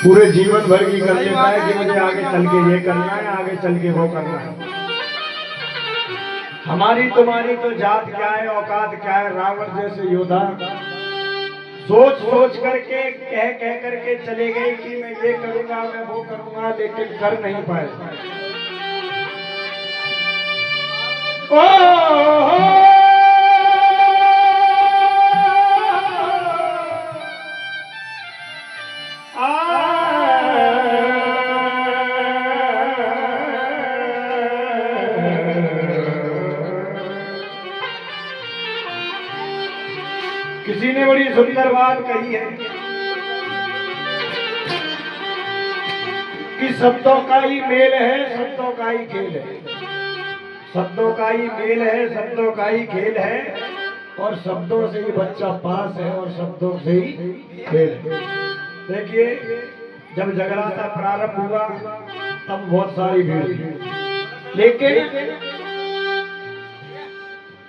पूरे जीवन भर की कर लेता है कि मुझे आगे चल के ये करना है, आगे चल के वो करना है। हमारी तुम्हारी तो जात क्या है, औकात क्या है। रावण जैसे योद्धा सोच सोच करके कह करके चले गए कि मैं ये करूंगा, मैं वो करूंगा, लेकिन कर नहीं पाए। किसी ने बड़ी सुंदर बात कही है कि शब्दों का ही मेल है, शब्दों का ही खेल है। शब्दों का ही मेल है, शब्दों का ही खेल है, और शब्दों से ही बच्चा पास है, और शब्दों से ही खेल है। देखिए, जब जगराता प्रारंभ हुआ तब बहुत सारी भीड़ थी, लेकिन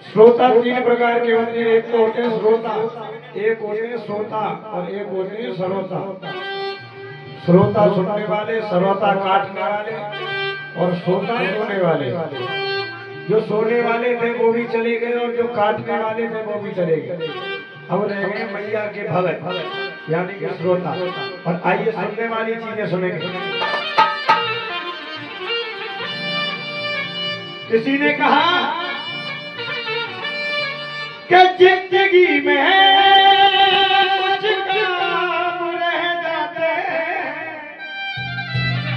श्रोता तीन प्रकार के होते हैं। एक तो होते हैं श्रोता, एक होते हैं श्रोता, और एक होते हैं श्रोता। श्रोता सुनने वाले, श्रोता काटने वाले, और श्रोता सोने वाले। जो सोने वाले थे वो भी चले गए, और जो काटने वाले थे वो भी चले गए। अब रह गए मैया के भक्त, यानी कि श्रोता। और आइए सुनने वाली चीजें सुनेंगे। किसी ने कहा कि जिंदगी में कुछ काम रह जाते हैं।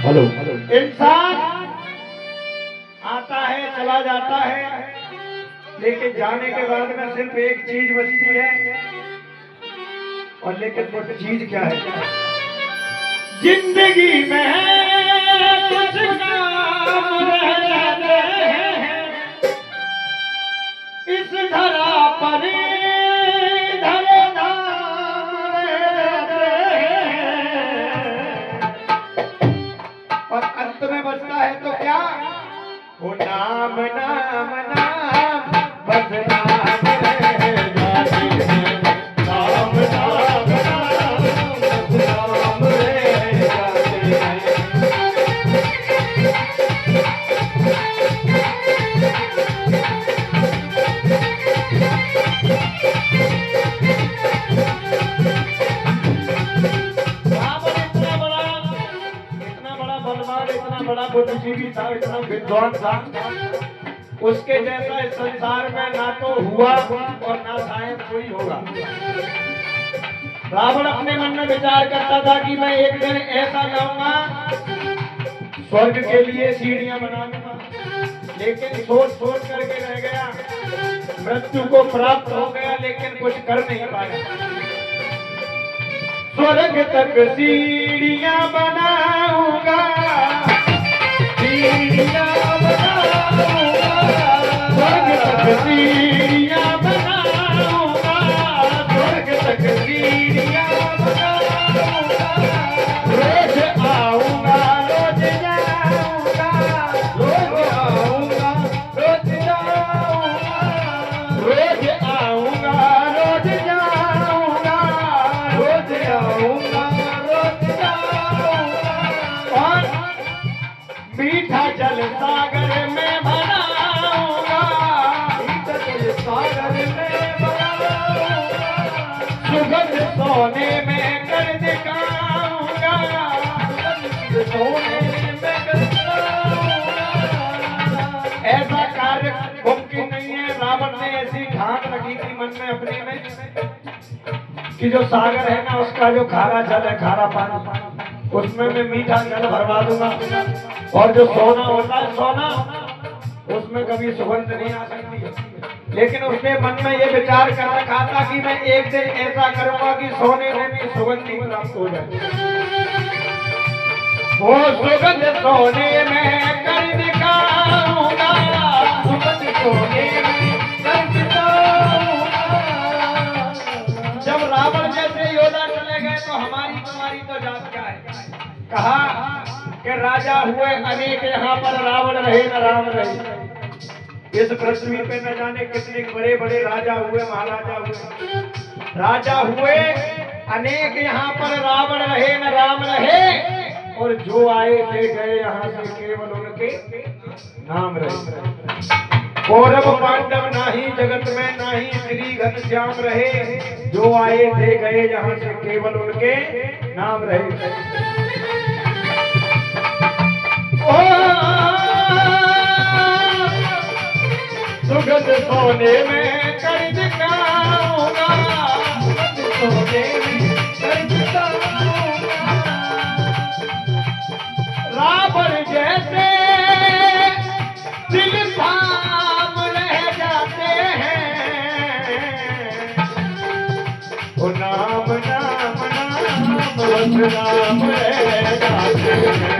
हेलो, इंसान आता है चला जाता है, लेकिन जाने के बाद में सिर्फ एक चीज बचती है, और लेकिन वो चीज क्या है? जिंदगी में कुछ काम रह जाते हैं, इस धरा पर धरे नाम रहते हैं, और अंत में बचता है तो क्या? वो नाम नाम नाम, बस नाम रह जाते हैं। नाम नाम नाम, बस नाम रह जाते हैं। इतना बड़ा बुद्धिजीवी था, इतना विद्वान था, उसके जैसा इस संसार में ना तो हुआ और ना शायद कोई होगा। रावण अपने मन में विचार करता था कि मैं एक दिन ऐसा जाऊंगा, स्वर्ग के लिए सीढ़ियां बनाऊंगा, लेकिन सोच सोच करके रह गया। मृत्यु को प्राप्त हो गया, लेकिन कुछ कर नहीं पाया। स्वर्ग तक सीढ़ियां बनाऊंगा, सीढ़ियां बनाऊंगा, स्वर्ग तक सीढ़ियां बनाऊंगा, स्वर्ग तक सीढ़ियां बनाऊंगा। रोज आऊंगा रोज जाऊंगा, रोज आऊंगा रोज जाऊंगा, रोज आऊंगा रोज जाऊंगा, रोज आऊंगा रोज जाऊंगा। और मीठा जल सागर में बनाऊंगा, मीठा जल सागर में बनाऊंगा, सुगंध सोने में कर दिखाऊंगा, सुगंध सोने में कर दिखाऊंगा। ऐसा कार्य मुमकिन नहीं है। रावण ने ऐसी ठान रखी थी मन में अपने में कि जो सागर है ना, उसका जो खारा जल है, खारा पानी, उसमें मैं मीठा जल भरवा दूंगा, और जो सोना होता है, सोना, उसमें कभी सुगंध नहीं आ सकती। लेकिन उसने मन में ये विचार कर रखा था कि मैं एक दिन ऐसा करूंगा कि सोने में भी सुगंध प्राप्त हो जाए। वो सुगंध सोने में कर दिखाऊंगा, सुगंध सोने में कर दिखाऊंगा। जब रावण जैसे योद्धा चले गए तो हमारी तुम्हारी तो जात क्या है? कहा कि राजा हुए अनेक, यहाँ पर रावण रहे न राम रहे। इस पृथ्वी पे न जाने कितने बड़े बड़े राजा हुए, महाराजा हुए, राजा हुए अनेक, यहाँ पर रावण रहे न राम रहे। और जो आए ले गए यहाँ से केवल उनके नाम रहे। कौरव पांडव नाही जगत में नाही श्री घनश्याम रहे, जो आए ले गए यहाँ से केवल उनके नाम रहे। सुगंध सोने में कर दिखाऊंगा, सोने में कर दिखाऊंगा। रावण जैसे दिल थाम रह जाते हैं, वो नाम नाम नाम बस नाम रह जाते हैं।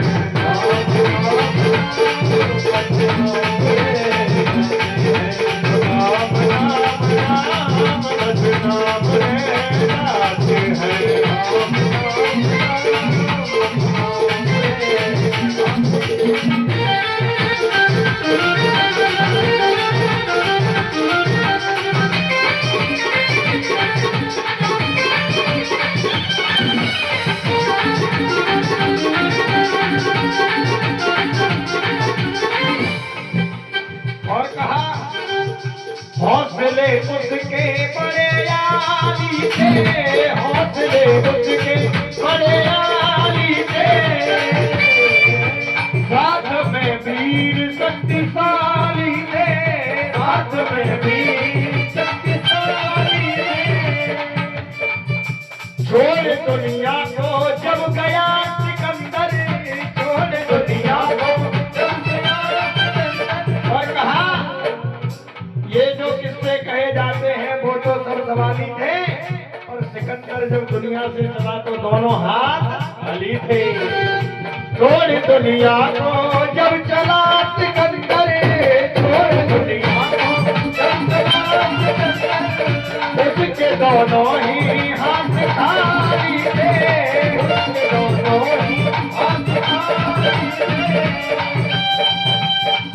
हौसले उसके बड़े आली थे, हौसले उसके बड़े आली थे, साथ में वीर शक्तिशाली थे, साथ में वीर शक्तिशाली थे। छोड़ दुनिया को जब गया सिकंदर, छोड़ दुनिया को जब गया सिकंदर, और कहा ये जो किस्से कहे जाते हैं वो तो सब सवाली थे, और सिकंदर जब दुनिया से चला तो दोनों हाथ खाली थे। छोड़ दुनिया को जब चला सिकंदर, छोड़ दुनिया को जब चला सिकंदर, उसके दोनों ही हाथ खाली थे, उसके दोनों ही हाथ खाली थे।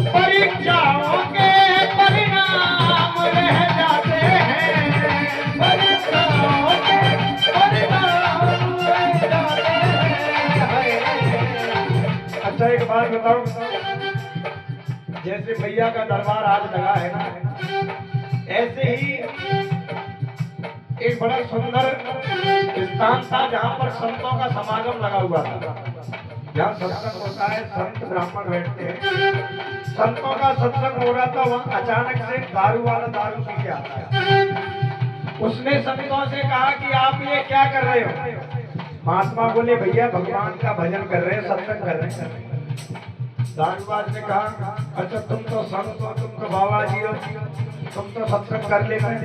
परीक्षाओं के परिणाम रह जाते हैं, परीक्षाओं के परिणाम रह जाते हैं। अच्छा एक बात बताऊं, जैसे भैया का दरबार आज लगा है ना, ऐसे ही एक बड़ा सुंदर स्थान था जहाँ पर संतों का समागम लगा हुआ था। जहाँ सत्संग होता है, संत ब्राह्मण बैठते हैं, संतों का सत्संग हो रहा था, वहाँ अचानक से दारू वाला दारू पी के आता है। उसने संतों से कहा कि आप ये क्या कर रहे हो? महात्मा बोले भैया भगवान का भजन कर रहे हैं, सत्संग कर रहे हैं। दारूबाज ने कहा अच्छा तुम तो संत हो, तुम तो बाबा जी हो, तुम तो सत्संग कर लेना है,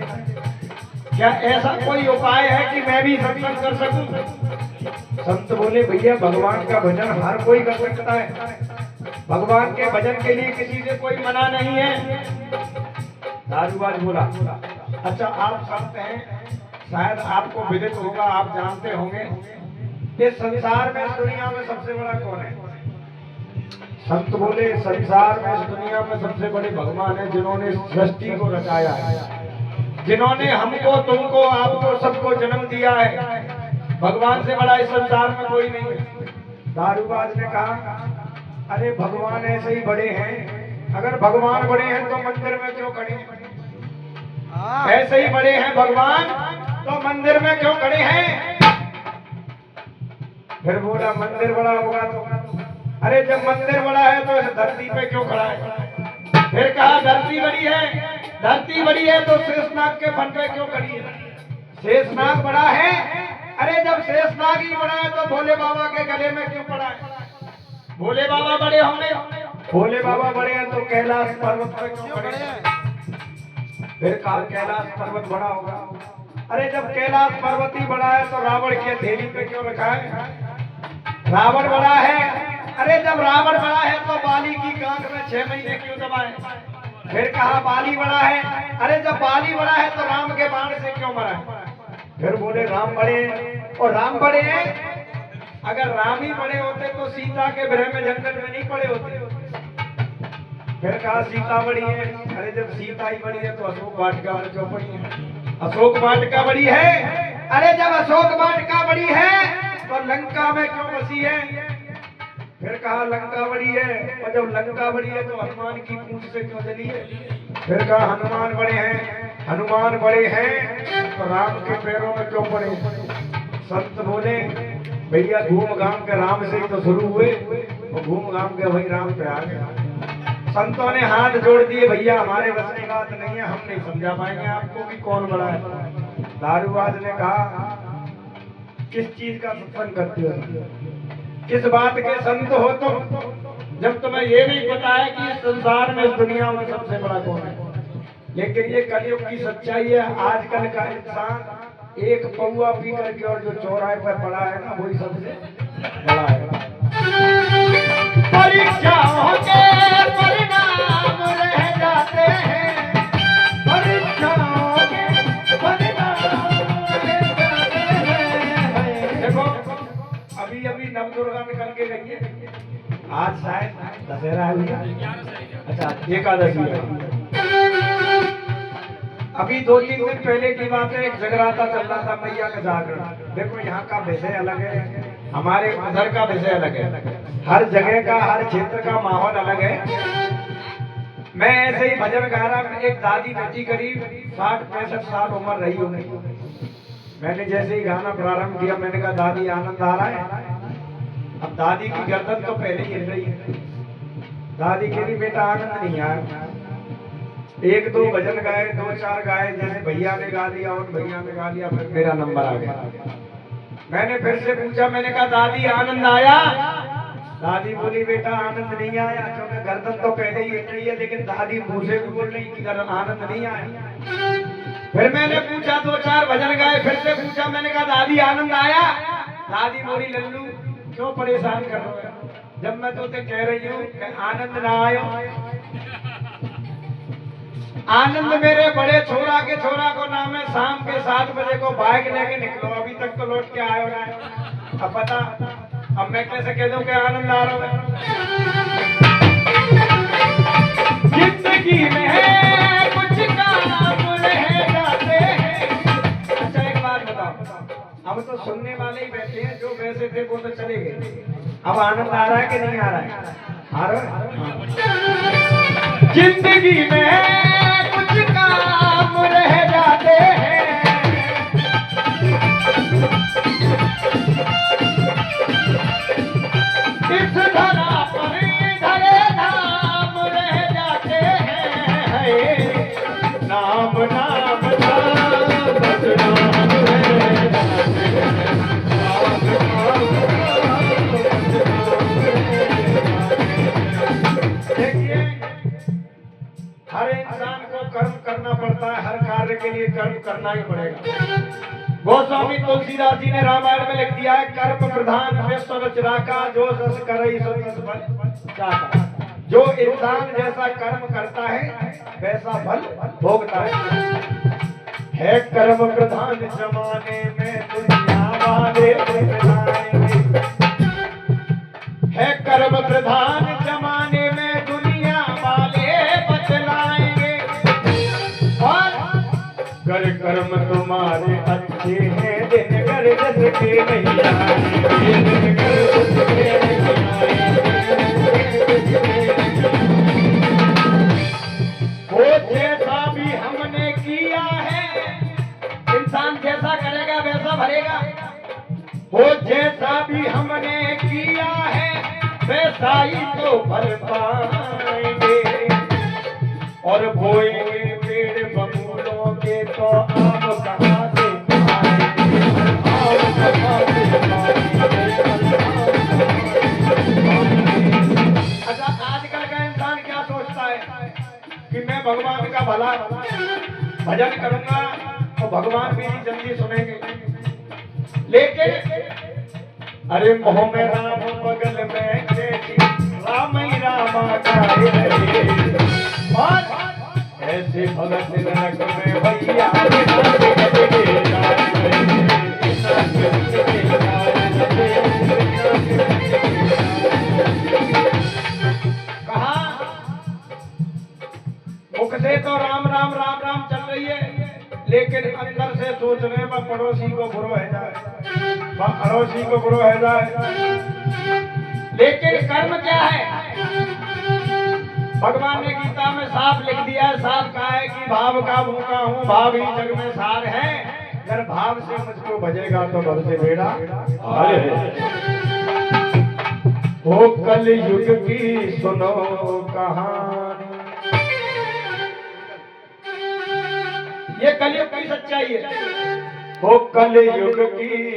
क्या ऐसा कोई उपाय है कि मैं भी सत्संग कर सकूं? संत बोले भैया भगवान का भजन हर कोई कर सकता है, भगवान के भजन के लिए किसी से कोई मना नहीं है। दारूबाज बोला अच्छा आप संत हैं, शायद आपको विदित होगा, आप जानते होंगे इस संसार में, इस दुनिया में सबसे बड़ा कौन है? संत बोले संसार में, इस दुनिया में सबसे बड़े भगवान है, जिन्होंने सृष्टि को रचाया है, जिन्होंने हमको तुमको आपको सबको जन्म दिया है। भगवान से बड़ा इस संसार में कोई नहीं है। दारूबाज ने कहा अरे भगवान ऐसे ही बड़े हैं, अगर भगवान बड़े हैं तो मंदिर में क्यों खड़े हैं? ऐसे ही बड़े हैं भगवान तो मंदिर में क्यों खड़े हैं? फिर बोला मंदिर बड़ा होगा तो, अरे जब मंदिर बड़ा है तो इस धरती पे क्यों खड़ा है? फिर कहा धरती बड़ी है, धरती बड़ी है तो शेषनाग के फन पे क्यों खड़ी है? शेषनाग बड़ा है, अरे जब शेषनाग ही बड़ा है तो भोले बाबा के गले में क्यों पड़ा है? भोले बाबा बड़े होंगे, भोले बाबा बड़े हैं तो कैलाश पर्वत पर क्यों खड़े हैं? फिर कहा कैलाश पर्वत बड़ा होगा, अरे जब कैलाश पर्वत ही बड़ा है तो रावण की हथेली पे क्यों रखा है? रावण बड़ा है, अरे जब रावण बड़ा है तो बाली की गांठ में 6 महीने क्यों दबाए? फिर कहा बाली बड़ा है, अरे जब बाली बड़ा है तो राम के बाण से क्यों मरा? फिर बोले राम बड़े हैं, और राम बड़े हैं, अगर राम ही बड़े होते तो सीता के विरह में जंगल में नहीं पड़े होते। फिर कहा सीता बड़ी है, अरे जब सीता ही बड़ी है तो अशोक वाटिका में क्यों पड़ी है? अशोक वाटिका बड़ी है, अरे जब अशोक वाटिका बड़ी है तो लंका में क्यों बसी है? फिर कहा लंका बड़ी है, और जब लंका बड़ी है तो हनुमान की पूंछ से क्यों जली है? फिर कहा हनुमान बड़े हैं, हनुमान बड़े हैं तो राम के पैरों में क्यों पड़े? संत बोले भैया घूम घाम के राम से ही तो शुरू हुए, और घूम घाम के वही राम पे आ गए। संतों ने हाथ जोड़ दिए, भैया हमारे बस की बात नहीं है, हम नहीं समझा पाएंगे आपको कि कौन बड़ा है। दारूबाज ने कहा किस चीज का सत्संग करते हो, किस बात के संत हो तुम, जब तुम्हें ये नहीं पता है कि इस संसार में इस दुनिया में सबसे बड़ा कौन है। लेकिन ये कलयुग की सच्चाई है, आजकल का इंसान एक पौआ पी करके और जो चौराहे पर पड़ा है ना वही सबसे बड़ा है। परीक्षाओं के परिणाम रह जाते हैं, परीक्षाओं के परिणाम रह जाते हैं। देखो अभी अभी नवदुर्गा निकल के गई है, आज शायद दशहरा है, अच्छा एकादशी है। अभी 2-3 दिन पहले की बात है, एक जगराता चल रहा था मैया का जागरण। देखो यहाँ का विषय अलग है, हमारे उधर का विषय अलग है, हर जगह का हर क्षेत्र का माहौल अलग है। मैं ऐसे ही भजन गा रहा, एक दादी बेटी करीब 60-65 साल उम्र रही होगी। मैंने जैसे ही गाना प्रारंभ किया मैंने कहा दादी आनंद आ रहा है। अब दादी की गर्दन तो पहले ही हिल रही है। दादी कह रही बेटा आनंद नहीं आया। 1-2 भजन गाए, 2-4 गाए, जैसे भैया ने गा दिया और भैया ने गा लिया, फिर मेरा नंबर आ गया। मैंने फिर से पूछा, मैंने कहा दादी आनंद आया? दादी बोली बेटा आनंद नहीं आया, क्योंकि गर्दन तो पहले ही हिल रही है, लेकिन दादी मुंह से भी बोल रही कि आनंद नहीं आया। फिर मैंने पूछा, 2-4 भजन गाए, फिर से पूछा, मैंने कहा दादी आनंद आया? दादी बोली लल्लू क्यों परेशान कर रहे हो, जब मैं तो कह रही हूँ आनंद ना आयो। आनंद मेरे बड़े छोरा के छोरा को नाम है, शाम के 7 बजे को बाइक लेके निकलो, अभी तक तो लौट के आयो ना है। अब पता, अब मैं कैसे कह दूं कि आनंद आ रहा है? जिंदगी में है कुछ काम रह जाते हैं। अच्छा एक बात बताओ, अब तो सुनने वाले ही बैठे हैं, जो वैसे थे वो तो चले गए। अब आनंद आ रहा है कि नहीं आ रहा है? आ रहा है। जिंदगी में कुछ काम रह जाते हैं, इस धरा पर धरे नाम रह जाते हैं। नाम नाम नाम बदनाम रह जाते हैं। देखिए हर इंसान को कर्म करना पड़ता है, हर कार्य के लिए कर्म करना ही पड़ेगा। गोस्वामी तुलसीदास जी ने रामायण में लिख दिया है, कर्म प्रधान विश्व रचना का जो सस करई सो तस फल चाहता। जो इंसान जैसा कर्म करता है वैसा फल भोगता है। कर्म प्रधान जमाने में दुनिया वाले बतलाएंगे, है कर्म प्रधान जमाने में दुनिया वाले बतलाएंगे। और कर कर्म तुम्हारे अच्छे हैं, दिन कर जस के नहीं आएंगे, दिन कर जस के नहीं आएंगे। वो जैसा भी हमने किया है, इंसान जैसा करेगा वैसा भरेगा। वो जैसा भी हमने किया है वैसा ही तो फल पाएंगे। और बोएंगे पेड़ बबूलों के तो आम कहाँ से पाएंगे, आम कहाँ से पाएंगे। अच्छा आजकल का इंसान क्या सोचता है कि मैं भगवान का भला भजन करूंगा तो भगवान मेरी जल्दी सुनेंगे। लेकिन अरे मोह में राम बगल में बैठी, राम ही रामा गाए रहे। और ऐसे भगत नरक में भैया कहा मुख से तो राम राम राम राम चल रही है, लेकिन अंदर से सोच रहे हैं पड़ोसी को बुरो है जाए, अड़ोसी को बुरो है जाए। लेकिन कर्म क्या है? भगवान ने गीता में साफ लिख दिया है, साफ कहा है कि भाव का भूखा हूँ, भाव ही जग में सार है। अगर भाव से मुझको भजेगा तो भव से बेड़ा पार है। हो कल युग की सुनो कहानी, ये कलयुग की सच्चाई है। हो कल युग की